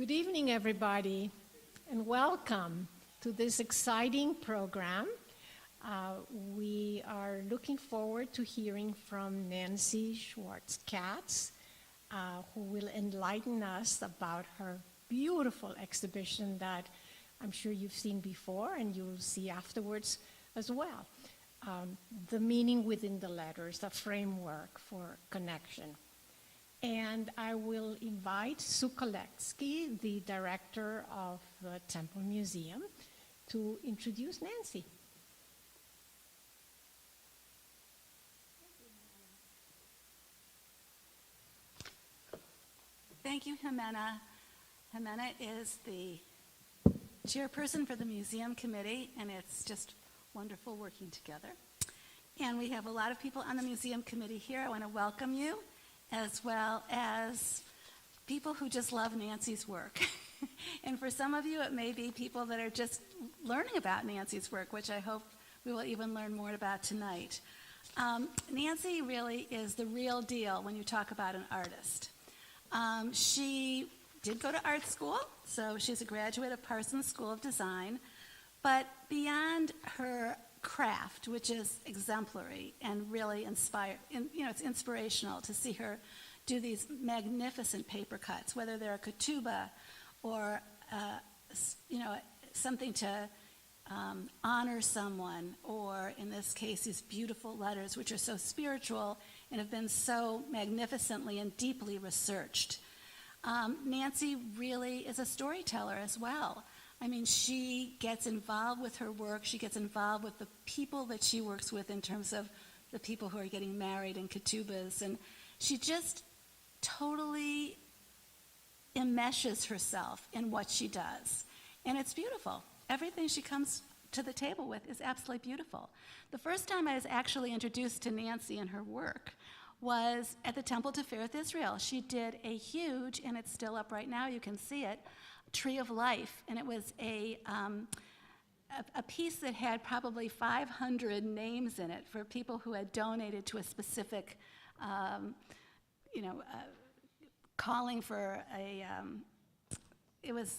Good evening, everybody, and welcome to this exciting program. We are looking forward to hearing from Nancy Schwartz-Katz, who will enlighten us about her beautiful exhibition that I'm sure you've seen before and you'll see afterwards as well. The meaning within the letters, the framework for connection. And I will invite Sue Koletsky, the director of the Temple Museum, to introduce Nancy. Thank you, Jimena. Jimena is the chairperson for the museum committee, and it's just wonderful working together. And we have a lot of people on the museum committee here. I want to welcome you, as well as people who just love Nancy's work. And for some of you, it may be people that are just learning about Nancy's work, which I hope we will even learn more about tonight. Nancy really is the real deal when you talk about an artist. She did go to art school, so she's a graduate of Parsons School of Design, but beyond her craft, which is exemplary and really it's inspirational to see her do these magnificent paper cuts, whether they're a ketubah or something to honor someone, or in this case these beautiful letters which are so spiritual and have been so magnificently and deeply researched. Nancy really is a storyteller as well. I mean, she gets involved with her work. She gets involved with the people that she works with in terms of the people who are getting married and ketubahs. And she just totally enmeshes herself in what she does. And it's beautiful. Everything she comes to the table with is absolutely beautiful. The first time I was actually introduced to Nancy and her work was at the Temple-Tifereth, Israel. She did a huge, and it's still up right now, you can see it, Tree of Life, and it was a piece that had probably 500 names in it for people who had donated to a specific, calling for a, it was,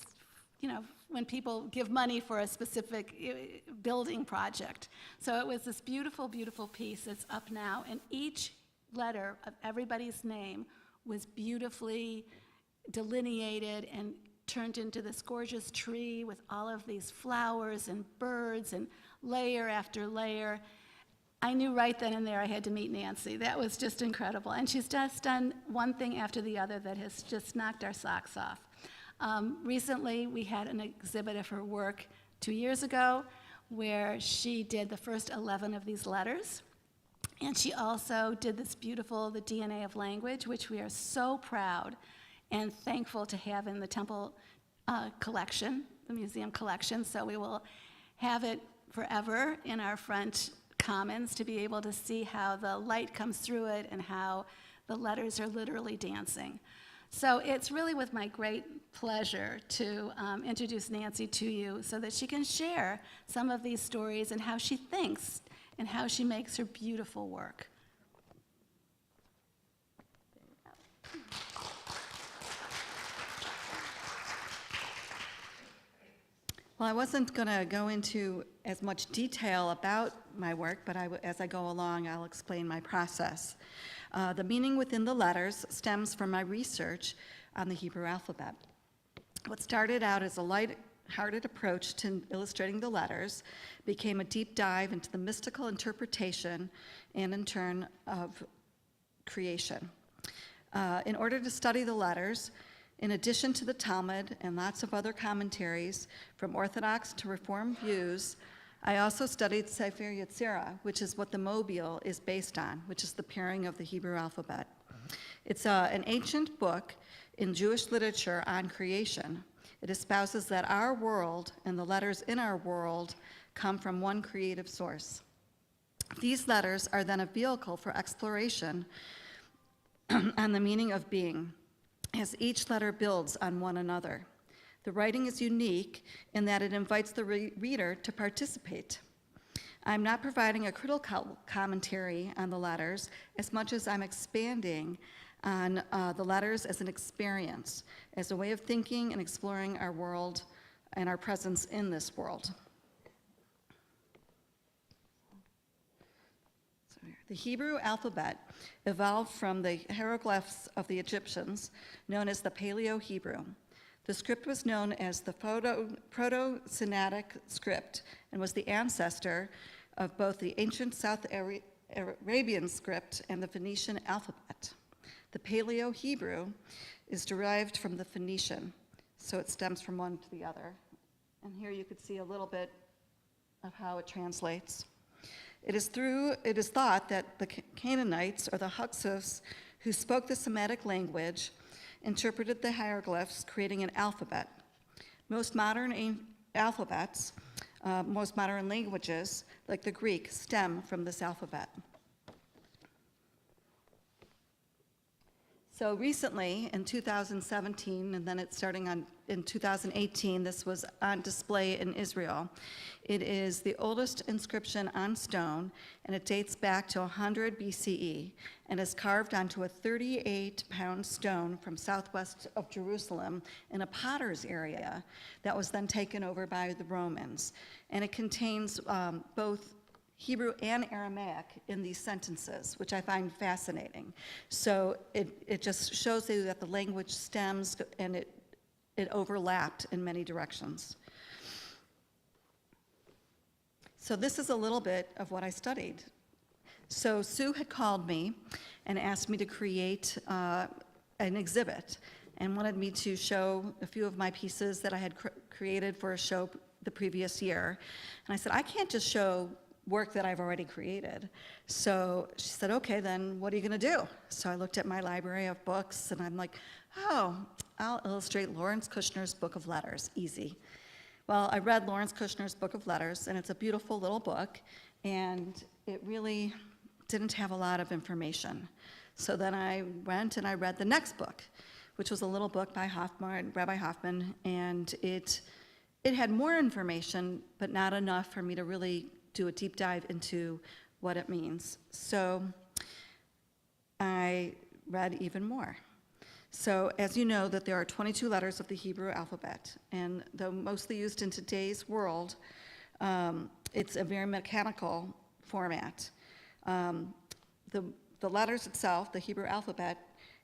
when people give money for a specific building project. So it was this beautiful, beautiful piece that's up now, and each letter of everybody's name was beautifully delineated and turned into this gorgeous tree with all of these flowers and birds and layer after layer. I knew right then and there I had to meet Nancy. That was just incredible. And she's just done one thing after the other that has just knocked our socks off. Recently, we had an exhibit of her work 2 years ago where she did the first 11 of these letters. And she also did this beautiful, The DNA of Language, which we are so proud and thankful to have in the Temple collection, the museum collection. So we will have it forever in our front commons to be able to see how the light comes through it and how the letters are literally dancing. So it's really with my great pleasure to introduce Nancy to you so that she can share some of these stories and how she thinks and how she makes her beautiful work. Well, I wasn't going to go into as much detail about my work, but as I go along, I'll explain my process. The meaning within the letters stems from my research on the Hebrew alphabet. What started out as a light-hearted approach to illustrating the letters became a deep dive into the mystical interpretation and, in turn, of creation. In order to study the letters, in addition to the Talmud and lots of other commentaries from Orthodox to Reform views, I also studied Sefer Yetzirah, which is what the Mobile is based on, which is the pairing of the Hebrew alphabet. It's an ancient book in Jewish literature on creation. It espouses that our world and the letters in our world come from one creative source. These letters are then a vehicle for exploration on the meaning of being, as each letter builds on one another. The writing is unique in that it invites the reader to participate. I'm not providing a critical commentary on the letters as much as I'm expanding on the letters as an experience, as a way of thinking and exploring our world and our presence in this world. The Hebrew alphabet evolved from the hieroglyphs of the Egyptians, known as the Paleo-Hebrew. The script was known as the Proto-Sinaitic script and was the ancestor of both the ancient South Arabian script and the Phoenician alphabet. The Paleo-Hebrew is derived from the Phoenician, so it stems from one to the other. And here you could see a little bit of how it translates. It is thought that the Canaanites, or the Hyksos, who spoke the Semitic language, interpreted the hieroglyphs, creating an alphabet. Most modern alphabets, most modern languages, like the Greek, stem from this alphabet. So recently, in 2017, and then it's starting in 2018, this was on display in Israel. It is the oldest inscription on stone, and it dates back to 100 BCE, and is carved onto a 38-pound stone from southwest of Jerusalem in a potter's area that was then taken over by the Romans. And it contains both Hebrew and Aramaic in these sentences, which I find fascinating. So it just shows you that the language stems and it overlapped in many directions. So this is a little bit of what I studied. So Sue had called me and asked me to create an exhibit and wanted me to show a few of my pieces that I had created for a show the previous year. And I said, I can't just show work that I've already created. So she said, okay, then what are you gonna do? So I looked at my library of books and I'm like, oh, I'll illustrate Lawrence Kushner's Book of Letters, easy. Well, I read Lawrence Kushner's Book of Letters, and it's a beautiful little book, and it really didn't have a lot of information. So then I went and I read the next book, which was a little book by Rabbi Hoffman, and it had more information, but not enough for me to really do a deep dive into what it means. So I read even more. So as you know, that there are 22 letters of the Hebrew alphabet, and though mostly used in today's world, it's a very mechanical format. The letters itself, the Hebrew alphabet,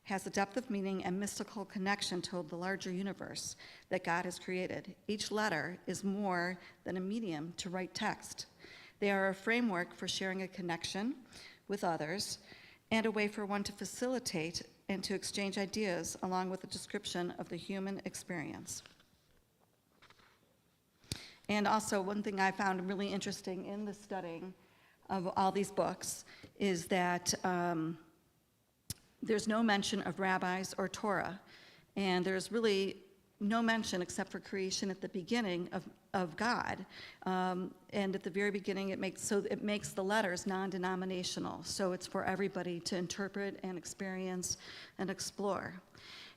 has a depth of meaning and mystical connection to the larger universe that God has created. Each letter is more than a medium to write text. They are a framework for sharing a connection with others and a way for one to facilitate and to exchange ideas along with a description of the human experience. And also, one thing I found really interesting in the studying of all these books is that there's no mention of rabbis or Torah, and there's really no mention except for creation at the beginning of God. And at the very beginning, it makes the letters non-denominational, so it's for everybody to interpret and experience and explore.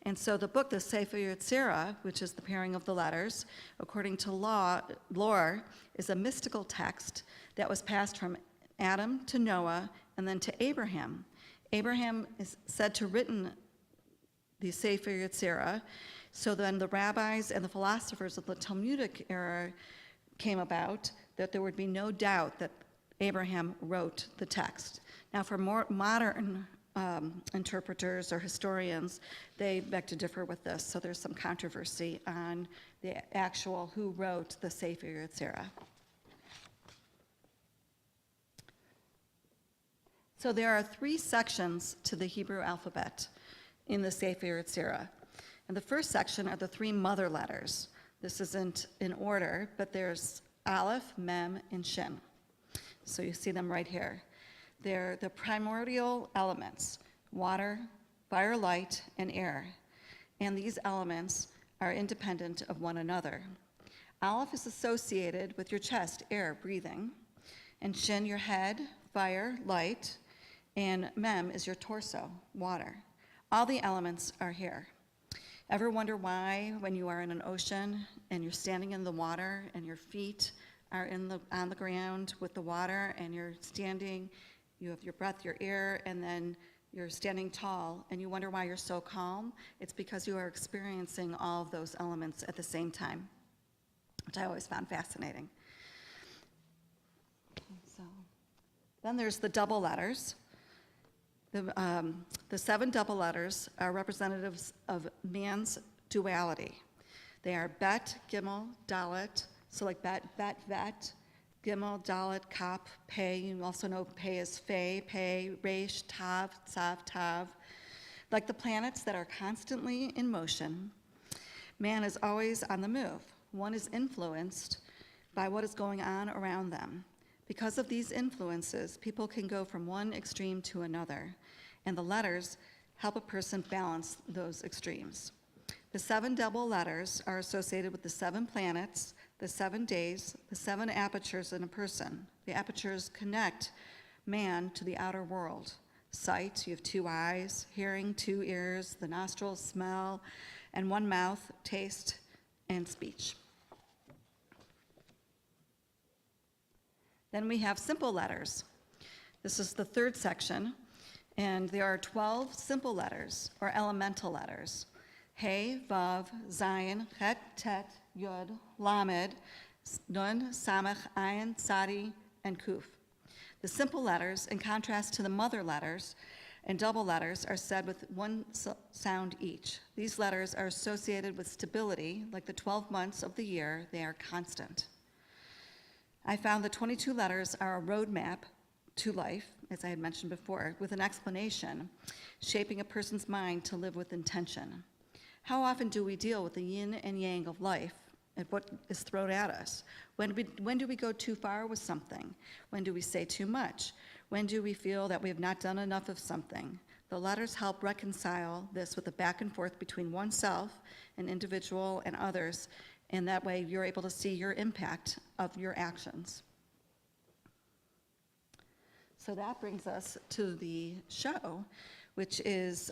And so the book, the Sefer Yetzirah, which is the pairing of the letters, according to lore, is a mystical text that was passed from Adam to Noah and then to Abraham. Abraham is said to have written the Sefer Yetzirah. So then the rabbis and the philosophers of the Talmudic era came about, that there would be no doubt that Abraham wrote the text. Now for more modern interpreters or historians, they beg to differ with this, so there's some controversy on the actual who wrote the Sefer Yetzirah. So there are 3 sections to the Hebrew alphabet in the Sefer Yetzirah. And the first section are the 3 mother letters. This isn't in order, but there's Aleph, Mem, and Shen. So you see them right here. They're the primordial elements: water, fire, light, and air. And these elements are independent of one another. Aleph is associated with your chest, air, breathing. And Shen, your head, fire, light. And Mem is your torso, water. All the elements are here. Ever wonder why, when you are in an ocean and you're standing in the water and your feet are on the ground with the water and you're standing, you have your breath, your air, and then You're standing tall, and you wonder why you're so calm. It's because you are experiencing all of those elements at the same time, which I always found fascinating. So, then there's the double letters. The 7 double letters are representatives of man's duality. They are Bet, Gimel, Dalet, so like Bet, Vet, Gimel, Dalet, Kaf, Pei. You also know Pei is Fei, Pei, Resh, Tav, Tzav, Tav. Like the planets that are constantly in motion, man is always on the move. One is influenced by what is going on around them. Because of these influences, people can go from one extreme to another, and the letters help a person balance those extremes. The 7 double letters are associated with the 7 planets, the 7 days, the 7 apertures in a person. The apertures connect man to the outer world. Sight, you have 2 eyes, hearing, 2 ears, the nostrils, smell, and 1 mouth, taste, and speech. Then we have simple letters. This is the 3rd section, and there are 12 simple letters, or elemental letters. He, Vav, Zayin, Het, Tet, Yud, Lamed, Nun, Samach, Ayin, Tzadi, and Kuf. The simple letters, in contrast to the mother letters and double letters, are said with 1 sound each. These letters are associated with stability. Like the 12 months of the year, they are constant. I found the 22 letters are a roadmap to life, as I had mentioned before, with an explanation, shaping a person's mind to live with intention. How often do we deal with the yin and yang of life and what is thrown at us? When do we go too far with something? When do we say too much? When do we feel that we have not done enough of something? The letters help reconcile this with the back and forth between oneself, an individual, and others, and that way you're able to see your impact of your actions. So that brings us to the show, which is,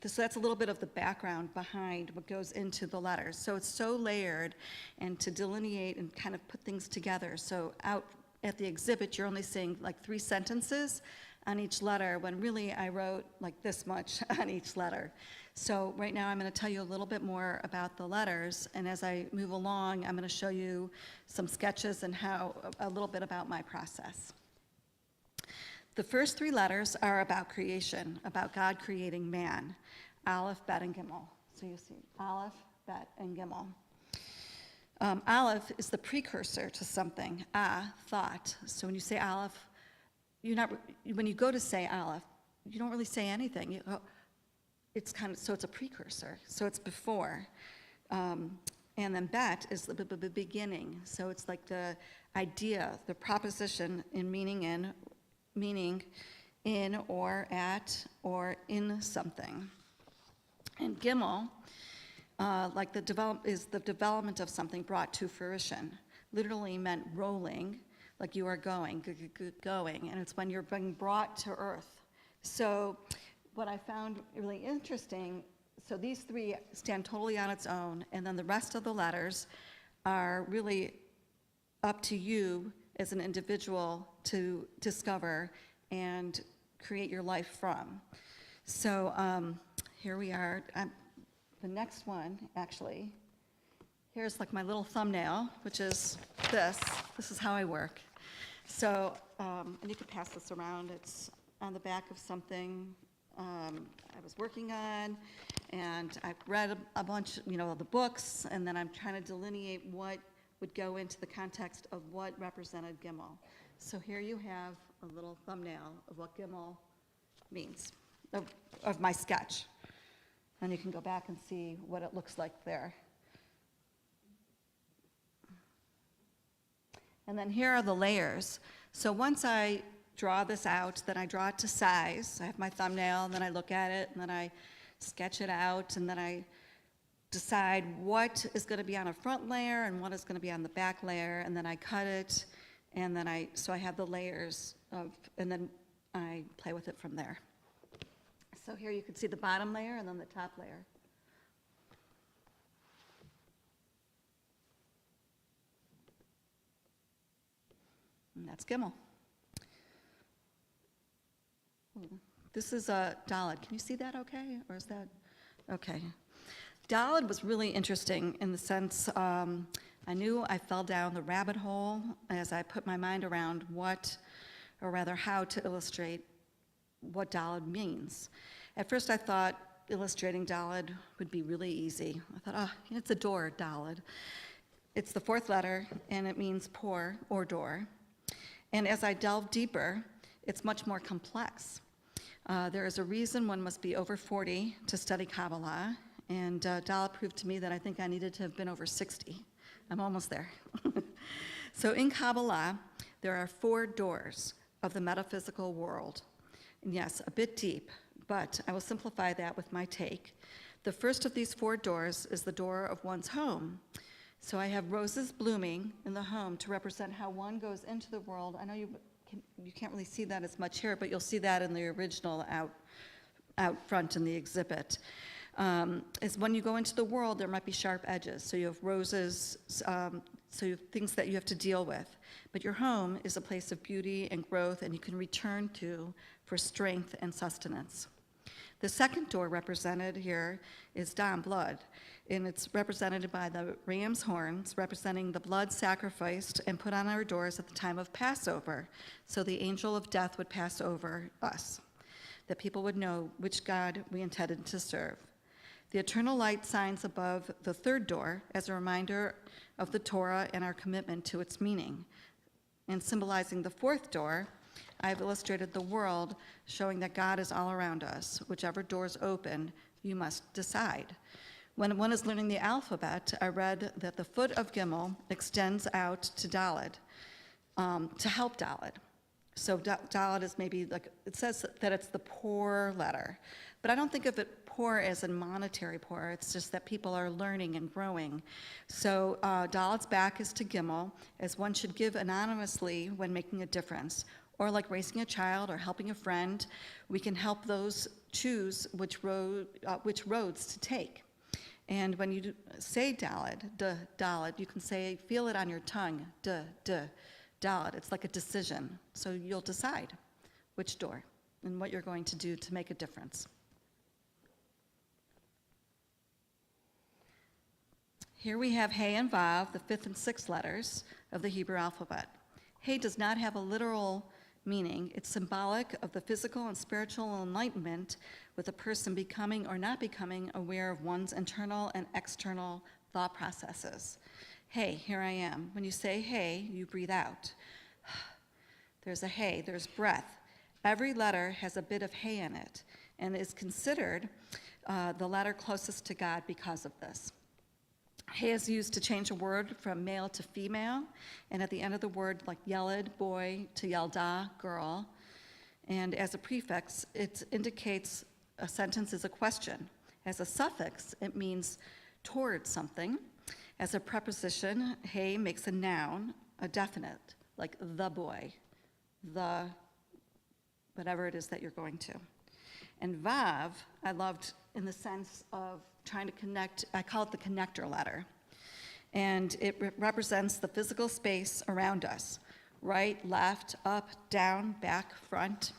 so that's a little bit of the background behind what goes into the letters. So it's so layered, and to delineate and kind of put things together. So out at the exhibit, you're only seeing like 3 sentences on each letter, when really I wrote like this much on each letter. So right now I'm going to tell you a little bit more about the letters, and as I move along, I'm going to show you some sketches and a little bit about my process. The first 3 letters are about creation, about God creating man. Aleph, Bet, and Gimel. So you see Aleph, Bet, and Gimel. Aleph is the precursor to something. Thought. So when you say Aleph, when you go to say Aleph, you don't really say anything. It's a precursor. So it's before. And then Bet is the beginning. So it's like the idea, the proposition in meaning in or at or in something. And Gimel, is the development of something brought to fruition. Literally meant rolling, like you are going, and it's when you're being brought to earth. So what I found really interesting, so these 3 stand totally on its own, and then the rest of the letters are really up to you as an individual to discover and create your life from. So here we are. The next one, actually, here's like my little thumbnail, which is this. This is how I work. So, and you could pass this around. It's on the back of something I was working on, and I've read a bunch, of the books, and then I'm trying to delineate what would go into the context of what represented Gimel. So here you have a little thumbnail of what Gimel means, of my sketch. And you can go back and see what it looks like there. And then here are the layers. So once I draw this out, then I draw it to size. I have my thumbnail, and then I look at it, and then I sketch it out, and then I decide what is going to be on a front layer and what is going to be on the back layer, and then I cut it, and then so I have the layers and then I play with it from there. So here you can see the bottom layer and then the top layer. And that's Gimel. Ooh, This is a Dalet. Can you see that okay? Or is that, okay. Dalet was really interesting in the sense I knew I fell down the rabbit hole as I put my mind around what, or rather how to illustrate what Dalet means. At first I thought illustrating Dalet would be really easy. I thought, oh, it's a door, Dalet. It's the fourth letter, and it means pour or door. And as I delve deeper, it's much more complex. There is a reason one must be over 40 to study Kabbalah, and Dalet proved to me that I think I needed to have been over 60. I'm almost there. So in Kabbalah, there are 4 doors of the metaphysical world. And yes, a bit deep, but I will simplify that with my take. The first of these 4 doors is the door of one's home. So I have roses blooming in the home to represent how one goes into the world. I know you can't really see that as much here, but you'll see that in the original out front in the exhibit. Is when you go into the world, there might be sharp edges. So you have roses, so you have things that you have to deal with. But your home is a place of beauty and growth, and you can return to for strength and sustenance. The second door represented here is Dam, blood, and it's represented by the ram's horns, representing the blood sacrificed and put on our doors at the time of Passover, so the angel of death would pass over us, that people would know which God we intended to serve. The eternal light signs above the third door as a reminder of the Torah and our commitment to its meaning. And symbolizing the fourth door, I've illustrated the world, showing that God is all around us. Whichever doors open, you must decide. When one is learning the alphabet, I read that the foot of Gimel extends out to Dalet, to help Dalet. So Dalet is maybe like, it says that it's the poor letter, but I don't think of it poor as in monetary poor. It's just that people are learning and growing. So Dalet's back is to Gimel, as one should give anonymously when making a difference. Or like raising a child or helping a friend, we can help those choose which roads to take. And when you say Dalet, Dalet, you can say, feel it on your tongue, Dalet. It's like a decision. So you'll decide which door and what you're going to do to make a difference. Here we have Hey and Vav, the 5th and 6th letters of the Hebrew alphabet. Hey does not have a literal meaning. It's symbolic of the physical and spiritual enlightenment with a person becoming or not becoming aware of one's internal and external thought processes. Hey, here I am. When you say hey, you breathe out. There's a hey, there's breath. Every letter has a bit of hey in it and is considered the letter closest to God because of this. Hey is used to change a word from male to female, and at the end of the word, like yeled, boy, to yelda, girl. And as a prefix, it indicates a sentence is a question. As a suffix, it means toward something. As a preposition, hey makes a noun, a definite, like the boy, the whatever it is that you're going to. And Vav, I loved in the sense of trying to connect, I call it the connector letter. And it represents the physical space around us, right, left, up, down, back, front.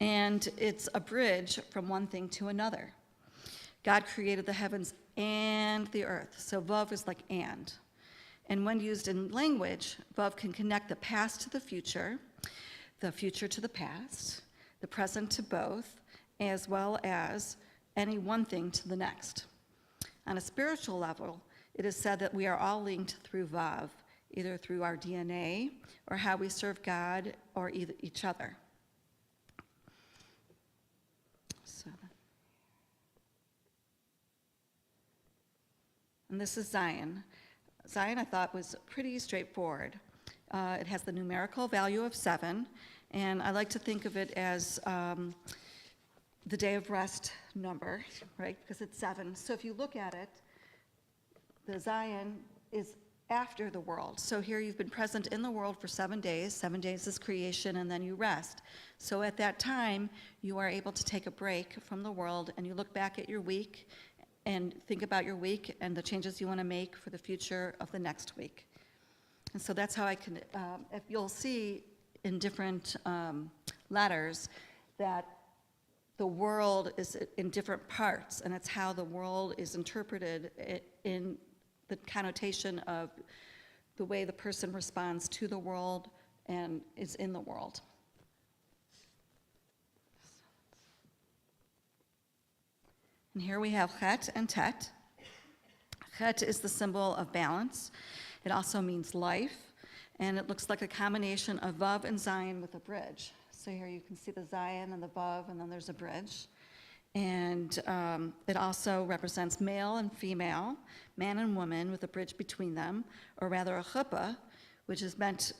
And it's a bridge from one thing to another. God created the heavens and the earth, so Vav is like and. And when used in language, Vav can connect the past to the future to the past, the present to both, as well as any one thing to the next. On a spiritual level, it is said that we are all linked through Vav, either through our DNA or how we serve God or each other. And this is Zion. Zion, I thought, was pretty straightforward. It has the numerical value of 7, and I like to think of it as the day of rest number, right? Because it's 7. So if you look at it, the Zion is after the world. So here you've been present in the world for 7 days. 7 days is creation, and then you rest. So at that time, you are able to take a break from the world, and you look back at your week and think about your week and the changes you want to make for the future of the next week. And so that's how I can, if you'll see in different letters, that the world is in different parts, and it's how the world is interpreted in the connotation of the way the person responds to the world and is in the world. And here we have Chet and Tet. Chet is the symbol of balance. It also means life, and it looks like a combination of Vav and Zion with a bridge. So here you can see the Zion and the Vav, and then there's a bridge. And it also represents male and female, man and woman with a bridge between them, or rather a chuppah, which is meant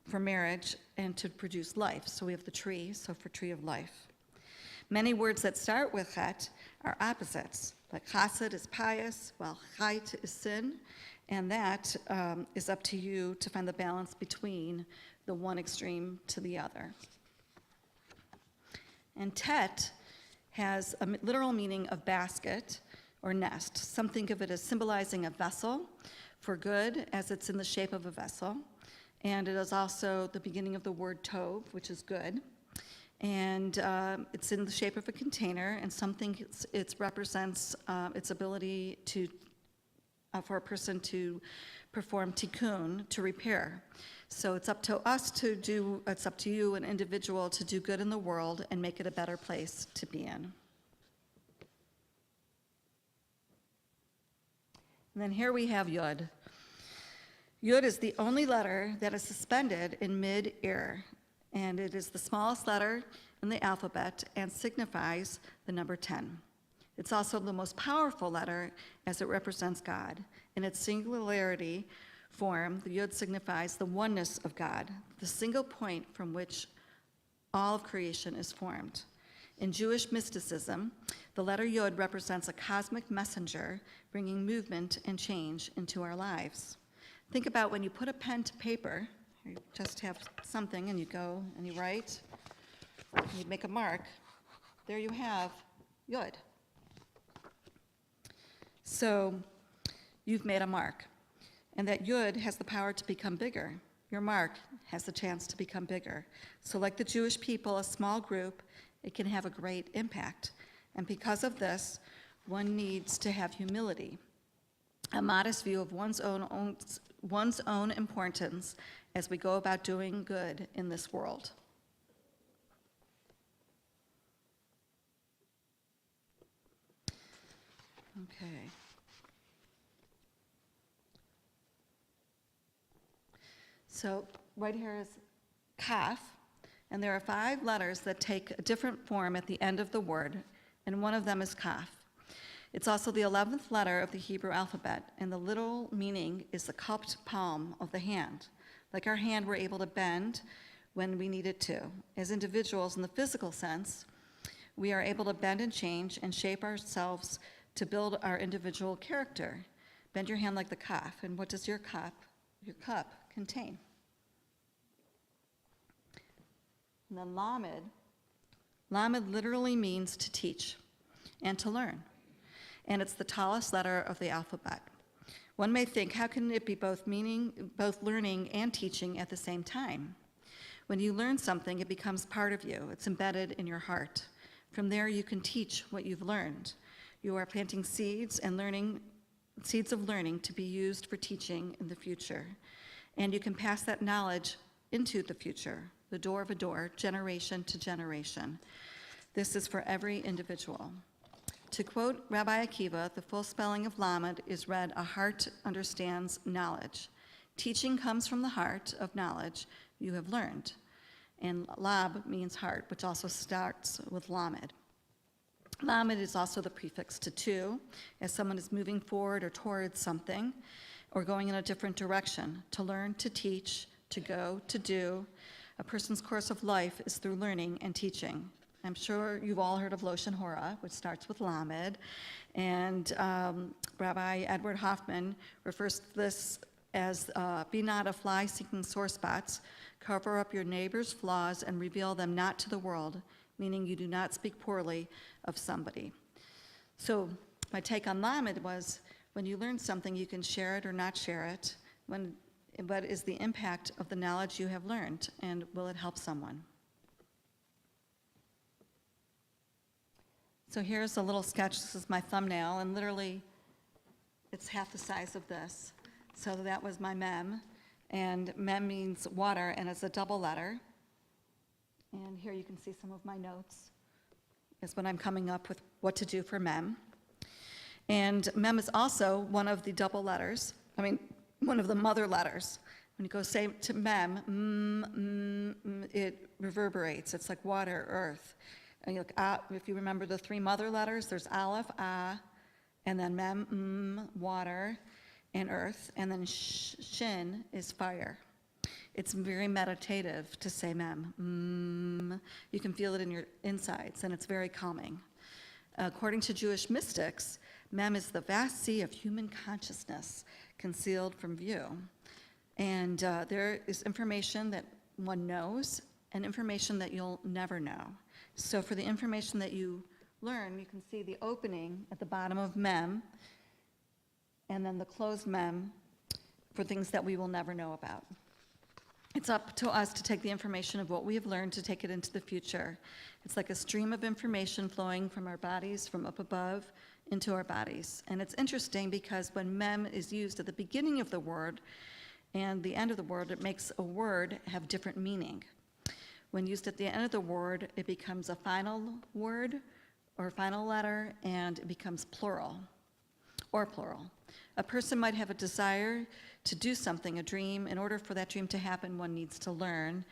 for marriage and to produce life. So we have the tree, so for tree of life. Many words that start with Chet are opposites, like chesed is pious, while chait is sin, and that is up to you to find the balance between the one extreme to the other. And Tet has a literal meaning of basket or nest. Some think of it as symbolizing a vessel for good, as it's in the shape of a vessel. And it is also the beginning of the word tov, which is good. And it's in the shape of a container, and some think it represents its ability to for a person to perform tikkun, to repair. So it's up to us to do, it's up to you, an individual, to do good in the world and make it a better place to be in. And then here we have Yud. Yud is the only letter that is suspended in mid-air, and it is the smallest letter in the alphabet and signifies the number 10. It's also the most powerful letter as it represents God. In its singularity form, the Yud signifies the oneness of God, the single point from which all of creation is formed. In Jewish mysticism, the letter Yud represents a cosmic messenger bringing movement and change into our lives. Think about when you put a pen to paper, you just have something and you go and you write, and you make a mark. There you have Yud. So you've made a mark, and that Yud has the power to become bigger. Your mark has the chance to become bigger. So like the Jewish people, a small group, it can have a great impact. And because of this, one needs to have humility, a modest view of one's own importance as we go about doing good in this world. Okay. So right here is kaf, and there are 5 letters that take a different form at the end of the word, and one of them is kaf. It's also the 11th letter of the Hebrew alphabet, and the literal meaning is the cupped palm of the hand. Like our hand, we're able to bend when we need it to. As individuals, in the physical sense, we are able to bend and change and shape ourselves to build our individual character. Bend your hand like the kaf, and what does your cup contain? And then lamed literally means to teach and to learn, and it's the tallest letter of the alphabet. One may think, how can it be both learning and teaching at the same time? When you learn something, it becomes part of you. It's embedded in your heart. From there, you can teach what you've learned. You are planting seeds of learning to be used for teaching in the future. And you can pass that knowledge into the future, the door of a door, generation to generation. This is for every individual. To quote Rabbi Akiva, the full spelling of lamed is read, a heart understands knowledge. Teaching comes from the heart of knowledge you have learned. And lab means heart, which also starts with lamed. Lamed is also the prefix to to, as someone is moving forward or towards something, or going in a different direction. To learn, to teach, to go, to do. A person's course of life is through learning and teaching. I'm sure you've all heard of Loshen Hora, which starts with lamed, and Rabbi Edward Hoffman refers to this as be not a fly seeking sore spots, cover up your neighbor's flaws and reveal them not to the world, meaning you do not speak poorly of somebody. So my take on lamed was, when you learn something, you can share it or not share it. What is the impact of the knowledge you have learned, and will it help someone? So here's a little sketch. This is my thumbnail, and literally, it's half the size of this. So that was my mem, and mem means water, and it's a double letter. And here you can see some of my notes, is when I'm coming up with what to do for mem. And mem is also one of the double letters, one of the mother letters. When you go say to mem, it reverberates. It's like water, earth. And you look, if you remember the three mother letters, there's aleph, and then mem, water, and earth, and then shin is fire. It's very meditative to say mem. You can feel it in your insides, and it's very calming. According to Jewish mystics, mem is the vast sea of human consciousness concealed from view. And there is information that one knows and information that you'll never know. So for the information that you learn, you can see the opening at the bottom of mem, and then the closed mem for things that we will never know about. It's up to us to take the information of what we have learned to take it into the future. It's like a stream of information flowing from our bodies, from up above, into our bodies. And it's interesting because when mem is used at the beginning of the word and the end of the word, it makes a word have different meaning. When used at the end of the word, it becomes a final word or final letter, and it becomes plural or plural. A person might have a desire to do something, a dream. In order for that dream to happen, one needs to learn.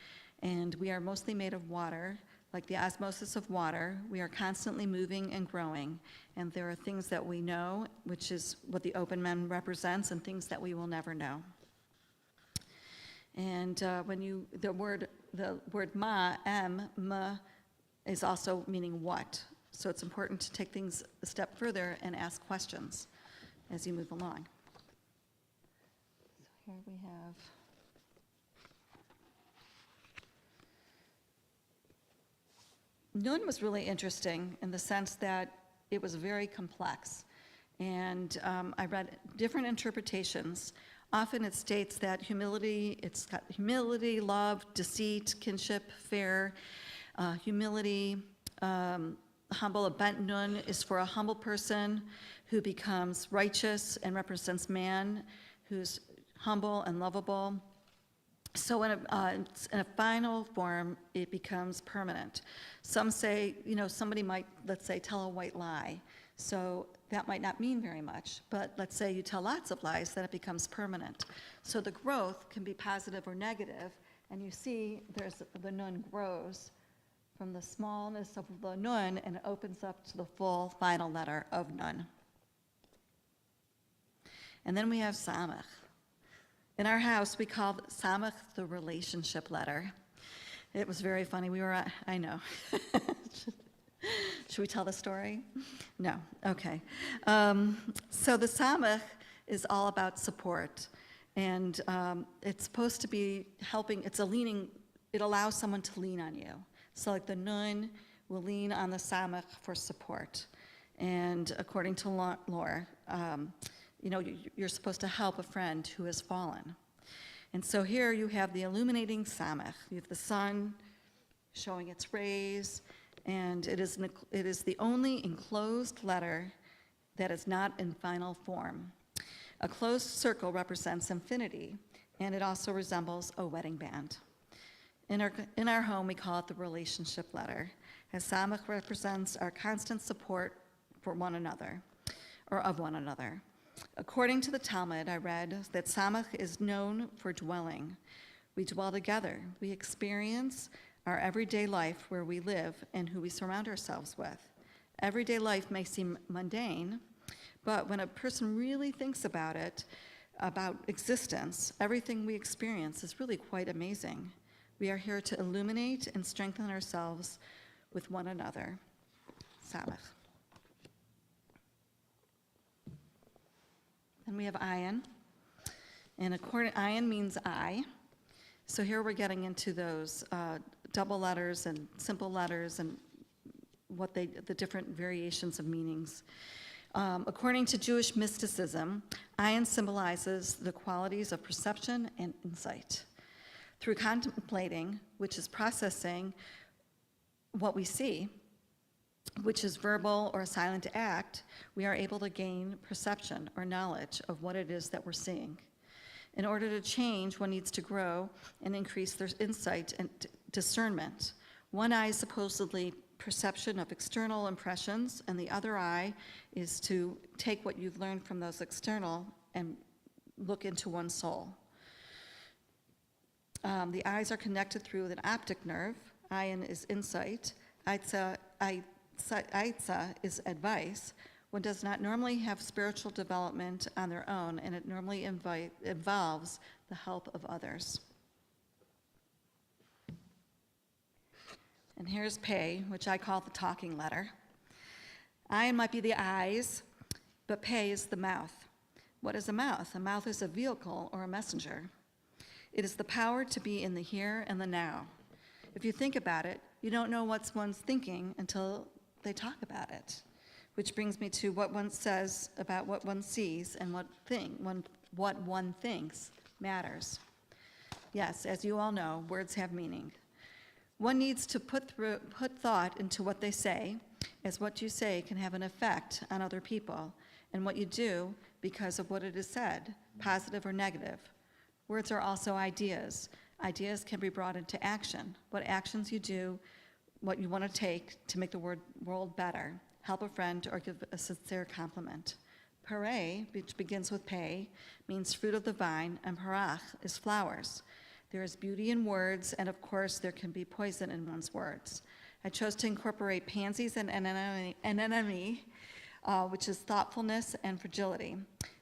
And we are mostly made of water, like the osmosis of water. We are constantly moving and growing. And there are things that we know, which is what the open mem represents, and things that we will never know. And the word ma, is also meaning what. So it's important to take things a step further and ask questions as you move along. So here we have Nun was really interesting in the sense that it was very complex. And I read different interpretations. Often it states that it's got humility, love, deceit, kinship, fair, humility, humble. A bent nun is for a humble person who becomes righteous and represents man who's humble and lovable. So in a final form, it becomes permanent. Some say, somebody might, let's say, tell a white lie. So that might not mean very much, but let's say you tell lots of lies, then it becomes permanent. So the growth can be positive or negative, and you see the nun grows from the smallness of the nun, and it opens up to the full final letter of nun. And then we have samach. In our house, we called samach the relationship letter. It was very funny. I know. Should we tell the story? No, okay. So the samach is all about support. And it's supposed to be helping, it allows someone to lean on you. So like the nun will lean on the samach for support. And according to lore, you're supposed to help a friend who has fallen. And so here you have the illuminating samach. You have the sun showing its rays, and it is the only enclosed letter that is not in final form. A closed circle represents infinity, and it also resembles a wedding band. In our home, we call it the relationship letter, as samach represents our constant support for one another, or of one another. According to the Talmud, I read that samach is known for dwelling. We dwell together. We experience our everyday life where we live and who we surround ourselves with. Everyday life may seem mundane, but when a person really thinks about it, about existence, everything we experience is really quite amazing. We are here to illuminate and strengthen ourselves with one another. Samach. Then we have ayin, and ayin means I. So here we're getting into those double letters and simple letters and the different variations of meanings. According to Jewish mysticism, ayin symbolizes the qualities of perception and insight. Through contemplating, which is processing what we see, which is verbal or silent act, we are able to gain perception or knowledge of what it is that we're seeing. In order to change, one needs to grow and increase their insight and discernment. One eye is supposedly perception of external impressions, and the other eye is to take what you've learned from those external and look into one's soul. The eyes are connected through an optic nerve. Ayin is insight. Aitza is advice. One does not normally have spiritual development on their own, and it normally involves the help of others. And here's Pei, which I call the talking letter. Ayin might be the eyes, but Pei is the mouth. What is a mouth? A mouth is a vehicle or a messenger. It is the power to be in the here and the now. If you think about it, you don't know what one's thinking until they talk about it, which brings me to what one says about what one sees and what one thinks matters. Yes, as you all know, words have meaning. One needs to put thought into what they say, as what you say can have an effect on other people, and what you do because of what it is said, positive or negative. Words are also ideas. Ideas can be brought into action. What actions you do, what you want to take to make the world better, help a friend, or give a sincere compliment. Pare, which begins with pei, means fruit of the vine, and parach is flowers. There is beauty in words, and of course there can be poison in one's words. I chose to incorporate pansies and anemone, which is thoughtfulness and fragility,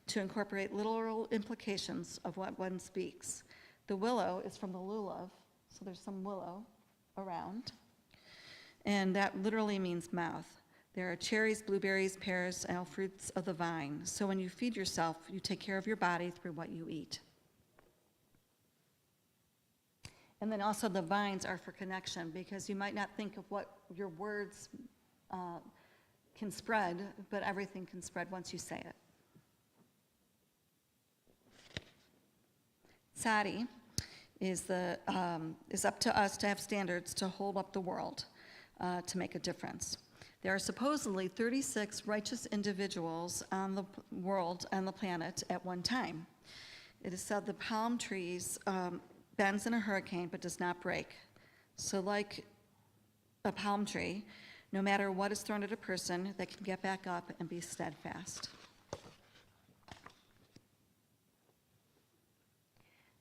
to incorporate literal implications of what one speaks. The willow is from the lulav, so there's some willow around, and that literally means mouth. There are cherries, blueberries, pears, and all fruits of the vine. So when you feed yourself, you take care of your body through what you eat. And then also the vines are for connection, because you might not think of what your words can spread, but everything can spread once you say it. Sati is up to us to have standards to hold up the world, to make a difference. There are supposedly 36 righteous individuals on the world, on the planet at one time. It is said the palm trees bends in a hurricane but does not break. So like a palm tree, no matter what is thrown at a person, they can get back up and be steadfast.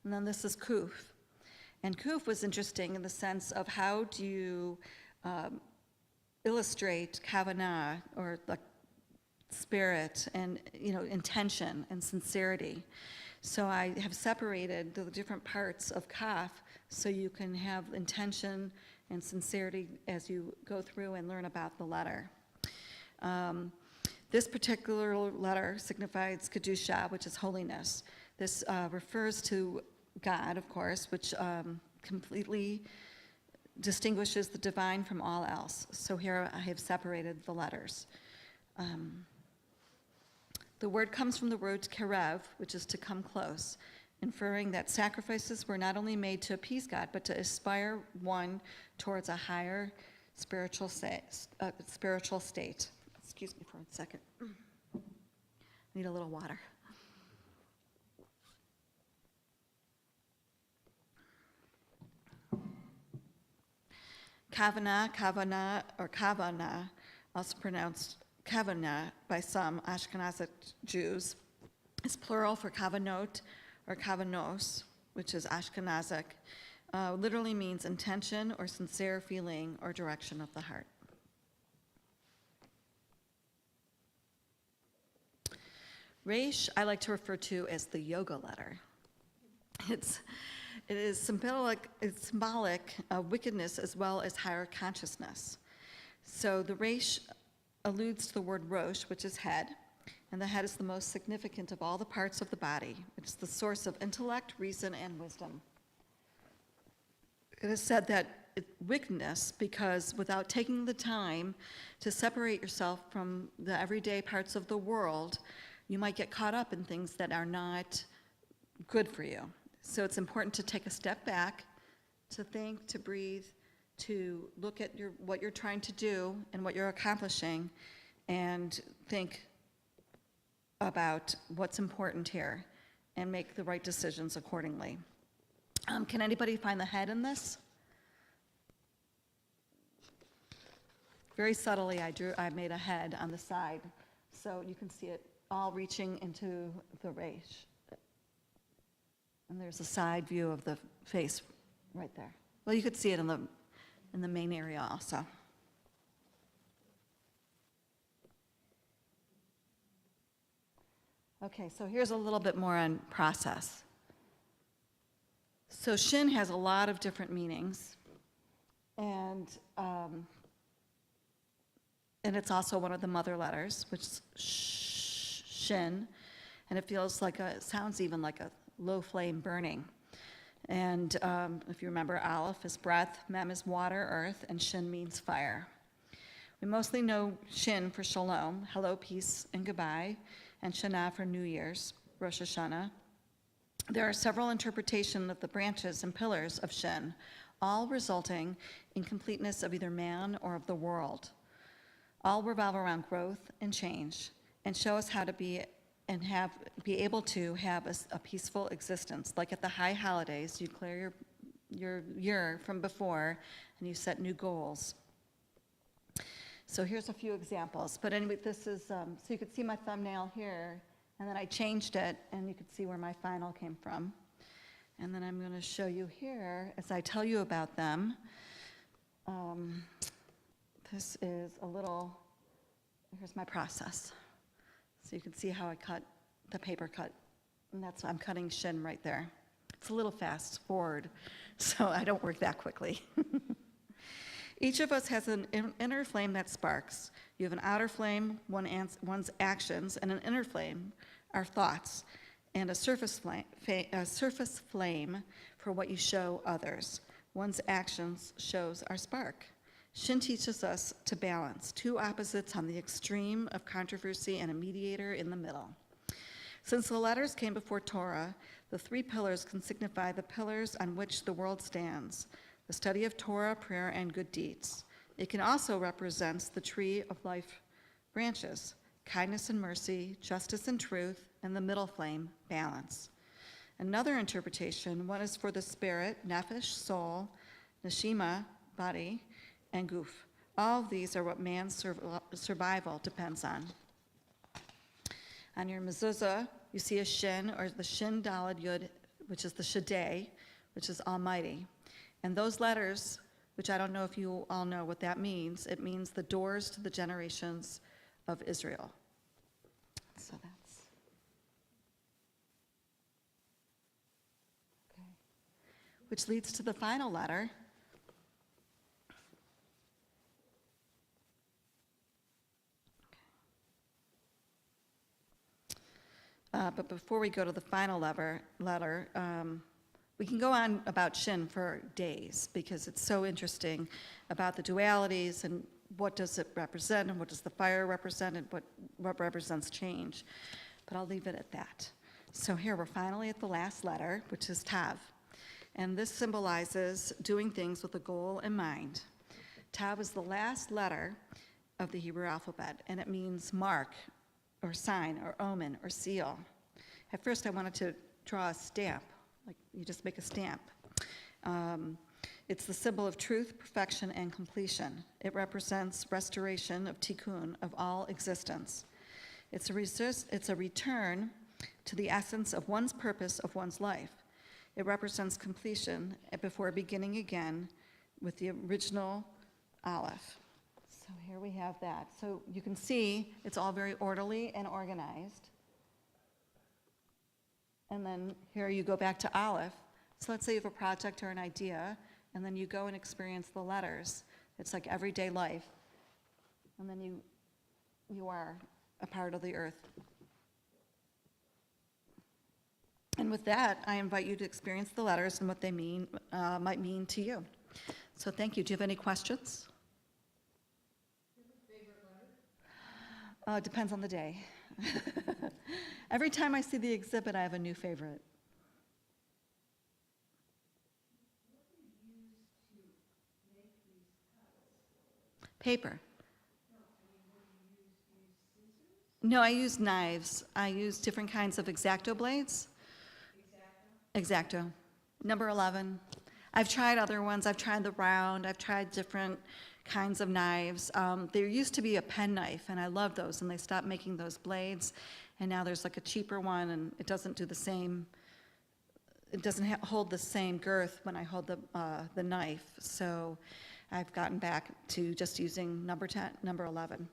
And then this is Kuf. And Kuf was interesting in the sense of how do you illustrate kavanah, or the spirit, and intention and sincerity. So I have separated the different parts of kaf so you can have intention and sincerity as you go through and learn about the letter. This particular letter signifies kedusha, which is holiness. This refers to God, of course, which completely distinguishes the divine from all else. So here I have separated the letters. The word comes from the word kerev, which is to come close, inferring that sacrifices were not only made to appease God, but to aspire one towards a higher spiritual state. Excuse me for a second. I need a little water. Kavanah, or kavana, also pronounced kavanah by some Ashkenazic Jews, is plural for kavanot or kavanos, which is Ashkenazic, literally means intention or sincere feeling or direction of the heart. Reish, I like to refer to as the yoga letter. It is symbolic of wickedness as well as higher consciousness. So the Reish alludes to the word Rosh, which is head, and the head is the most significant of all the parts of the body. It's the source of intellect, reason, and wisdom. It is said that wickedness, because without taking the time to separate yourself from the everyday parts of the world, you might get caught up in things that are not good for you. So it's important to take a step back, to think, to breathe, to look at what you're trying to do and what you're accomplishing and think about what's important here and make the right decisions accordingly. Can anybody find the head in this? Very subtly, I made a head on the side, so you can see it all reaching into the Reish. And there's a side view of the face right there. Well, you could see it in the main area also. Okay, so here's a little bit more on process. So Shen has a lot of different meanings, and it's also one of the mother letters, which is Shen, and it sounds even like a low flame burning. And if you remember, Aleph is breath, Mem is water, earth, and Shin means fire. We mostly know Shin for shalom, hello, peace, and goodbye, and Shana for New Year's, Rosh Hashanah. There are several interpretations of the branches and pillars of Shin, all resulting in completeness of either man or of the world. All revolve around growth and change and show us how to be able to have a peaceful existence. Like at the high holidays, you clear your year from before and you set new goals. So here's a few examples. But anyway, this is, so you could see my thumbnail here, and then I changed it, and you could see where my final came from. And then I'm going to show you here, as I tell you about them. This is here's my process. So you can see how I cut the paper cut, and I'm cutting Shin right there. It's a little fast forward, so I don't work that quickly. Each of us has an inner flame that sparks. You have an outer flame, one's actions, and an inner flame, our thoughts, and a surface flame for what you show others. One's actions shows our spark. Shin teaches us to balance two opposites on the extreme of controversy and a mediator in the middle. Since the letters came before Torah, the three pillars can signify the pillars on which the world stands: the study of Torah, prayer, and good deeds. It can also represent the tree of life branches: kindness and mercy, justice and truth, and the middle flame, balance. Another interpretation, one is for the spirit, nefesh, soul, neshima, body, and guf. All of these are what man's survival depends on. On your mezuzah, you see a shin, or the shin daled yud, which is the shaddai, which is almighty. And those letters, which I don't know if you all know what that means, it means the doors to the generations of Israel. So that's okay. Which leads to the final letter. But before we go to the final letter, we can go on about Shin for days because it's so interesting about the dualities and what does it represent and what does the fire represent and what represents change. But I'll leave it at that. So here we're finally at the last letter, which is Tav. And this symbolizes doing things with a goal in mind. Tav is the last letter of the Hebrew alphabet, and it means mark or sign or omen or seal. At first I wanted to draw a stamp, like you just make a stamp. It's the symbol of truth, perfection, and completion. It represents restoration of tikkun, of all existence. It's a return to the essence of one's purpose of one's life. It represents completion before beginning again with the original Aleph. So here we have that. So you can see it's all very orderly and organized. And then here you go back to Aleph. So let's say you have a project or an idea, and then you go and experience the letters. It's like everyday life. And then you are a part of the earth. And with that, I invite you to experience the letters and what they might mean to you. So thank you. Do you have any questions? Depends on the day. Every time I see the exhibit, I have a new favorite. What do you use to make the paper. No, I use knives. I use different kinds of X-Acto blades. X-Acto. Number 11. I've tried other ones. I've tried the round. I've tried different kinds of knives. There used to be a pen knife, and I love those, and they stopped making those blades. And now there's like a cheaper one, and it doesn't do the same, it doesn't hold the same girth when I hold the knife. So I've gotten back to just using number 10, number 11.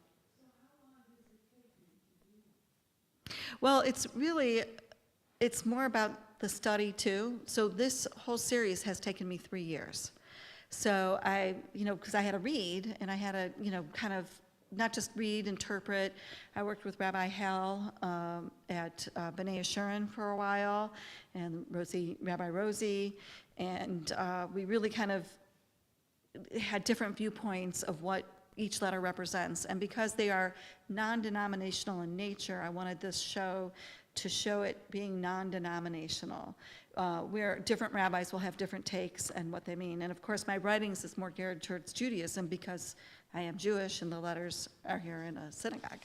Well, it's more about the study too. So this whole series has taken me 3 years. So because I had to read, and I had to, kind of not just read, interpret. I worked with Rabbi Hal at B'nai Yeshurun for a while, and Rabbi Rosie, and we really kind of had different viewpoints of what each letter represents. And because they are non-denominational in nature, I wanted this show to show it being non-denominational, where different rabbis will have different takes and what they mean. And of course, my writings is more geared towards Judaism because I am Jewish and the letters are here in a synagogue.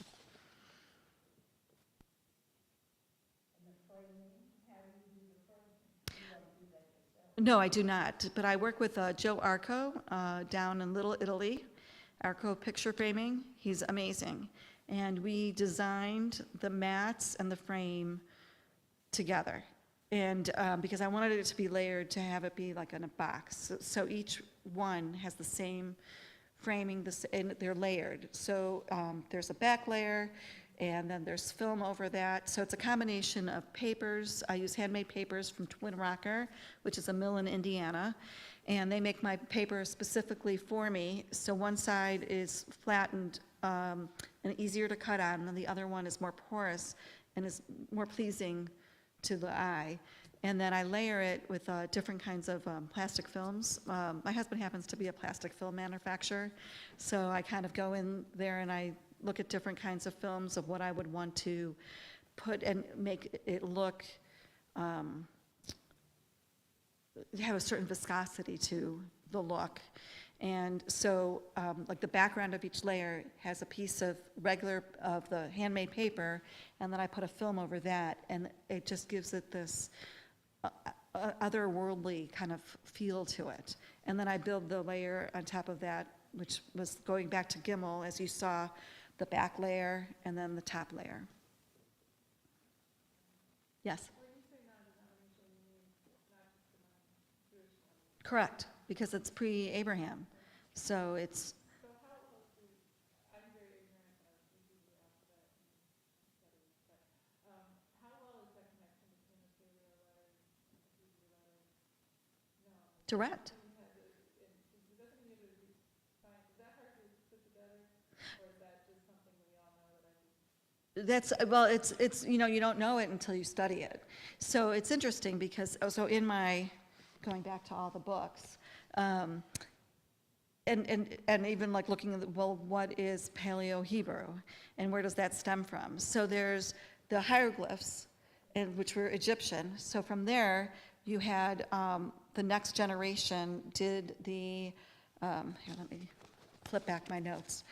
No, I do not, but I work with Joe Arco down in Little Italy, Arco Picture Framing. He's amazing. And we designed the mats and the frame together. And because I wanted it to be layered, to have it be like in a box. So each one has the same framing, and they're layered. So there's a back layer, and then there's film over that. So it's a combination of papers. I use handmade papers from Twin Rocker, which is a mill in Indiana. And they make my paper specifically for me. So one side is flattened and easier to cut on, and the other one is more porous and is more pleasing to the eye. And then I layer it with different kinds of plastic films. My husband happens to be a plastic film manufacturer, so I kind of go in there and I look at different kinds of films of what I would want to put and make it look, have a certain viscosity to the look. And so like the background of each layer has a piece of the handmade paper, and then I put a film over that, and it just gives it this otherworldly kind of feel to it. And then I build the layer on top of that, which was going back to Gimel, as you saw, the back layer and then the top layer. Yes? Correct, because it's pre-Abraham. So it's. So how close I'm very ignorant of Hebrew alphabet and studies, but how well is that connection between the Paleo letters and the Hebrew letters? No. Direct. It doesn't mean it would be fine. Is that hard to put together, or is that just something we all know that I can? Well, it's you don't know it until you study it. So it's interesting because also in my, going back to all the books, and even like looking at, what is Paleo-Hebrew, and where does that stem from? So there's the hieroglyphs, which were Egyptian. So from there, you had the next generation did the, here, let me flip back my notes.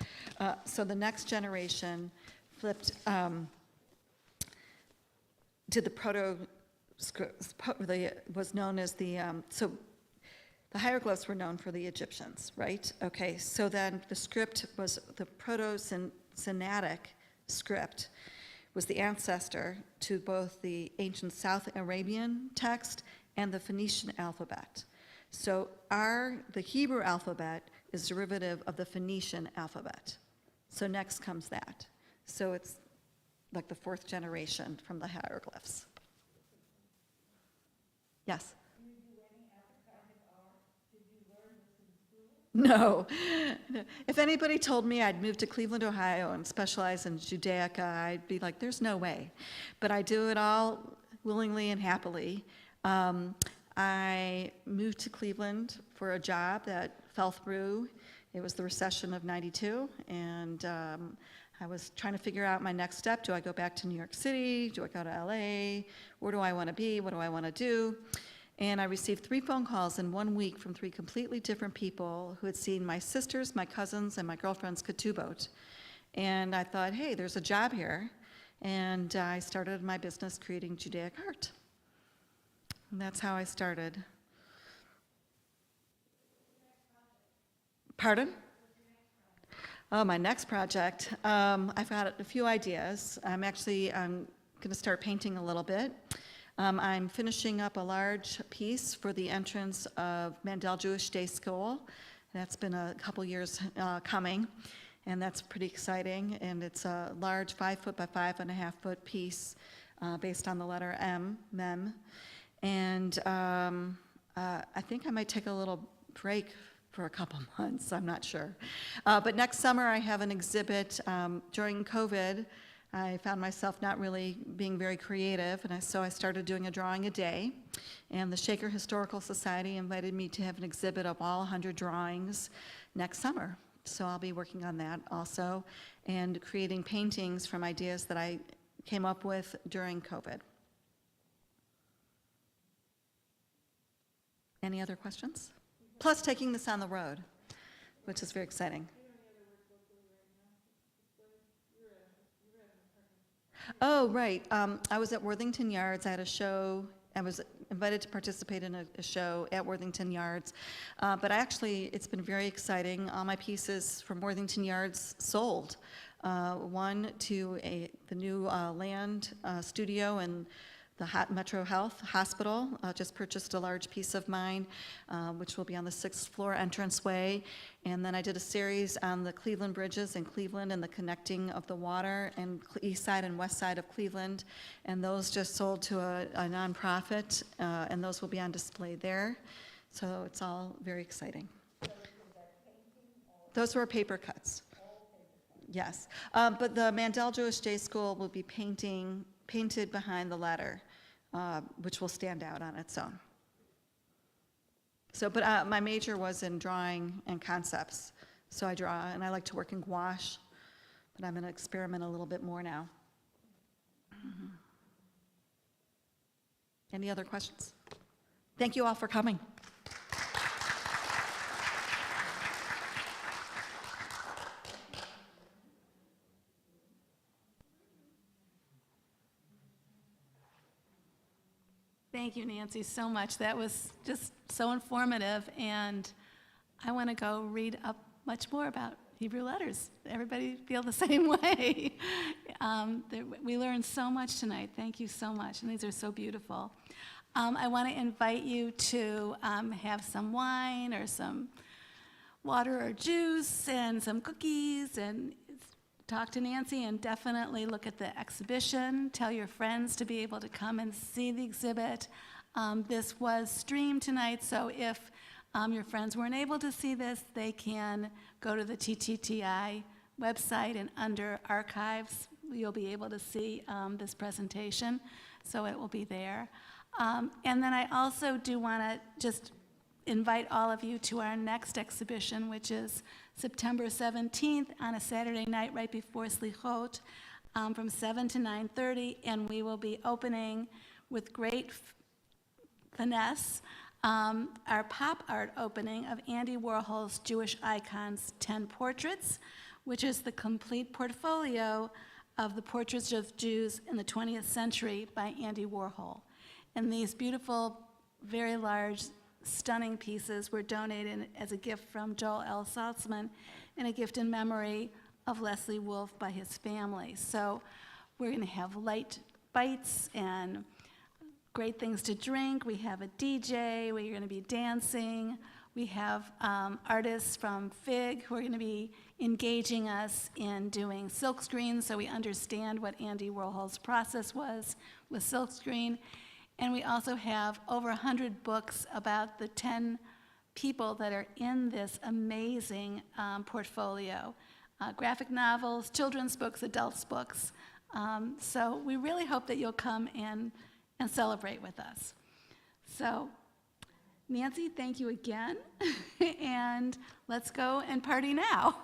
So the next generation flipped, did the proto-script, was known as the, so the hieroglyphs were known for the Egyptians, right? Okay, so then the script was the Proto-Sinaitic script, was the ancestor to both the ancient South Arabian text and the Phoenician alphabet. So the Hebrew alphabet is derivative of the Phoenician alphabet. So next comes that. So it's like the fourth generation from the hieroglyphs. Yes? No. If anybody told me I'd move to Cleveland, Ohio and specialize in Judaica, I'd be like, there's no way. But I do it all willingly and happily. I moved to Cleveland for a job that fell through. It was the recession of '92, and I was trying to figure out my next step. Do I go back to New York City? Do I go to LA? Where do I want to be? What do I want to do? And I received 3 phone calls in 1 week from 3 completely different people who had seen my sisters, my cousins, and my girlfriend's boat. And I thought, hey, there's a job here. And I started my business creating Judaic art. And that's how I started. Pardon? Oh, my next project. I've got a few ideas. I'm going to start painting a little bit. I'm finishing up a large piece for the entrance of Mandel Jewish Day School. That's been a couple years coming, and that's pretty exciting. And it's a large 5 foot by 5.5 foot piece based on the letter M, mem. And I think I might take a little break for a couple months, I'm not sure. But next summer I have an exhibit. During COVID, I found myself not really being very creative, and so I started doing a drawing a day. And the Shaker Historical Society invited me to have an exhibit of all 100 drawings next summer. So I'll be working on that also, and creating paintings from ideas that I came up with during COVID. Any other questions? Plus taking this on the road, which is very exciting. Oh, right. I was at Worthington Yards. I had a show. I was invited to participate in a show at Worthington Yards. But it's been very exciting. All my pieces from Worthington Yards sold. One to the new land studio and the Metro Health Hospital just purchased a large piece of mine, which will be on the 6th floor entranceway. And then I did a series on the Cleveland bridges in Cleveland and the connecting of the water and east side and west side of Cleveland. And those just sold to a nonprofit, and those will be on display there. So it's all very exciting. Those were paper cuts. Yes. But the Mandel Jewish Day School will be painted behind the letter, which will stand out on its own. So, but my major was in drawing and concepts. So I draw, and I like to work in gouache, but I'm going to experiment a little bit more now. Mm-hmm. Any other questions? Thank you all for coming. Thank you, Nancy, so much. That was just so informative, and I want to go read up much more about Hebrew letters. Everybody feel the same way. We learned so much tonight. Thank you so much, and these are so beautiful. I want to invite you to have some wine or some water or juice and some cookies and talk to Nancy, and definitely look at the exhibition. Tell your friends to be able to come and see the exhibit. This was streamed tonight, so if your friends weren't able to see this, they can go to the TTTI website, and under archives, you'll be able to see this presentation, so it will be there. And then I also do want to just invite all of you to our next exhibition, which is September 17th on a Saturday night right before Slichot, from 7 to 9:30, and we will be opening with great finesse our pop art opening of Andy Warhol's Jewish Icons 10 Portraits, which is the complete portfolio of the portraits of Jews in the 20th century by Andy Warhol. And these beautiful, very large, stunning pieces were donated as a gift from Joel L. Saltzman and a gift in memory of Leslie Wolfe by his family. So we're going to have light bites and great things to drink. We have a DJ. We're going to be dancing. We have artists from FIG who are going to be engaging us in doing silkscreen, so we understand what Andy Warhol's process was with silkscreen. And we also have over 100 books about the 10 people that are in this amazing portfolio. Graphic novels, children's books, adults' books. So we really hope that you'll come and celebrate with us. So Nancy, thank you again. And let's go and party now.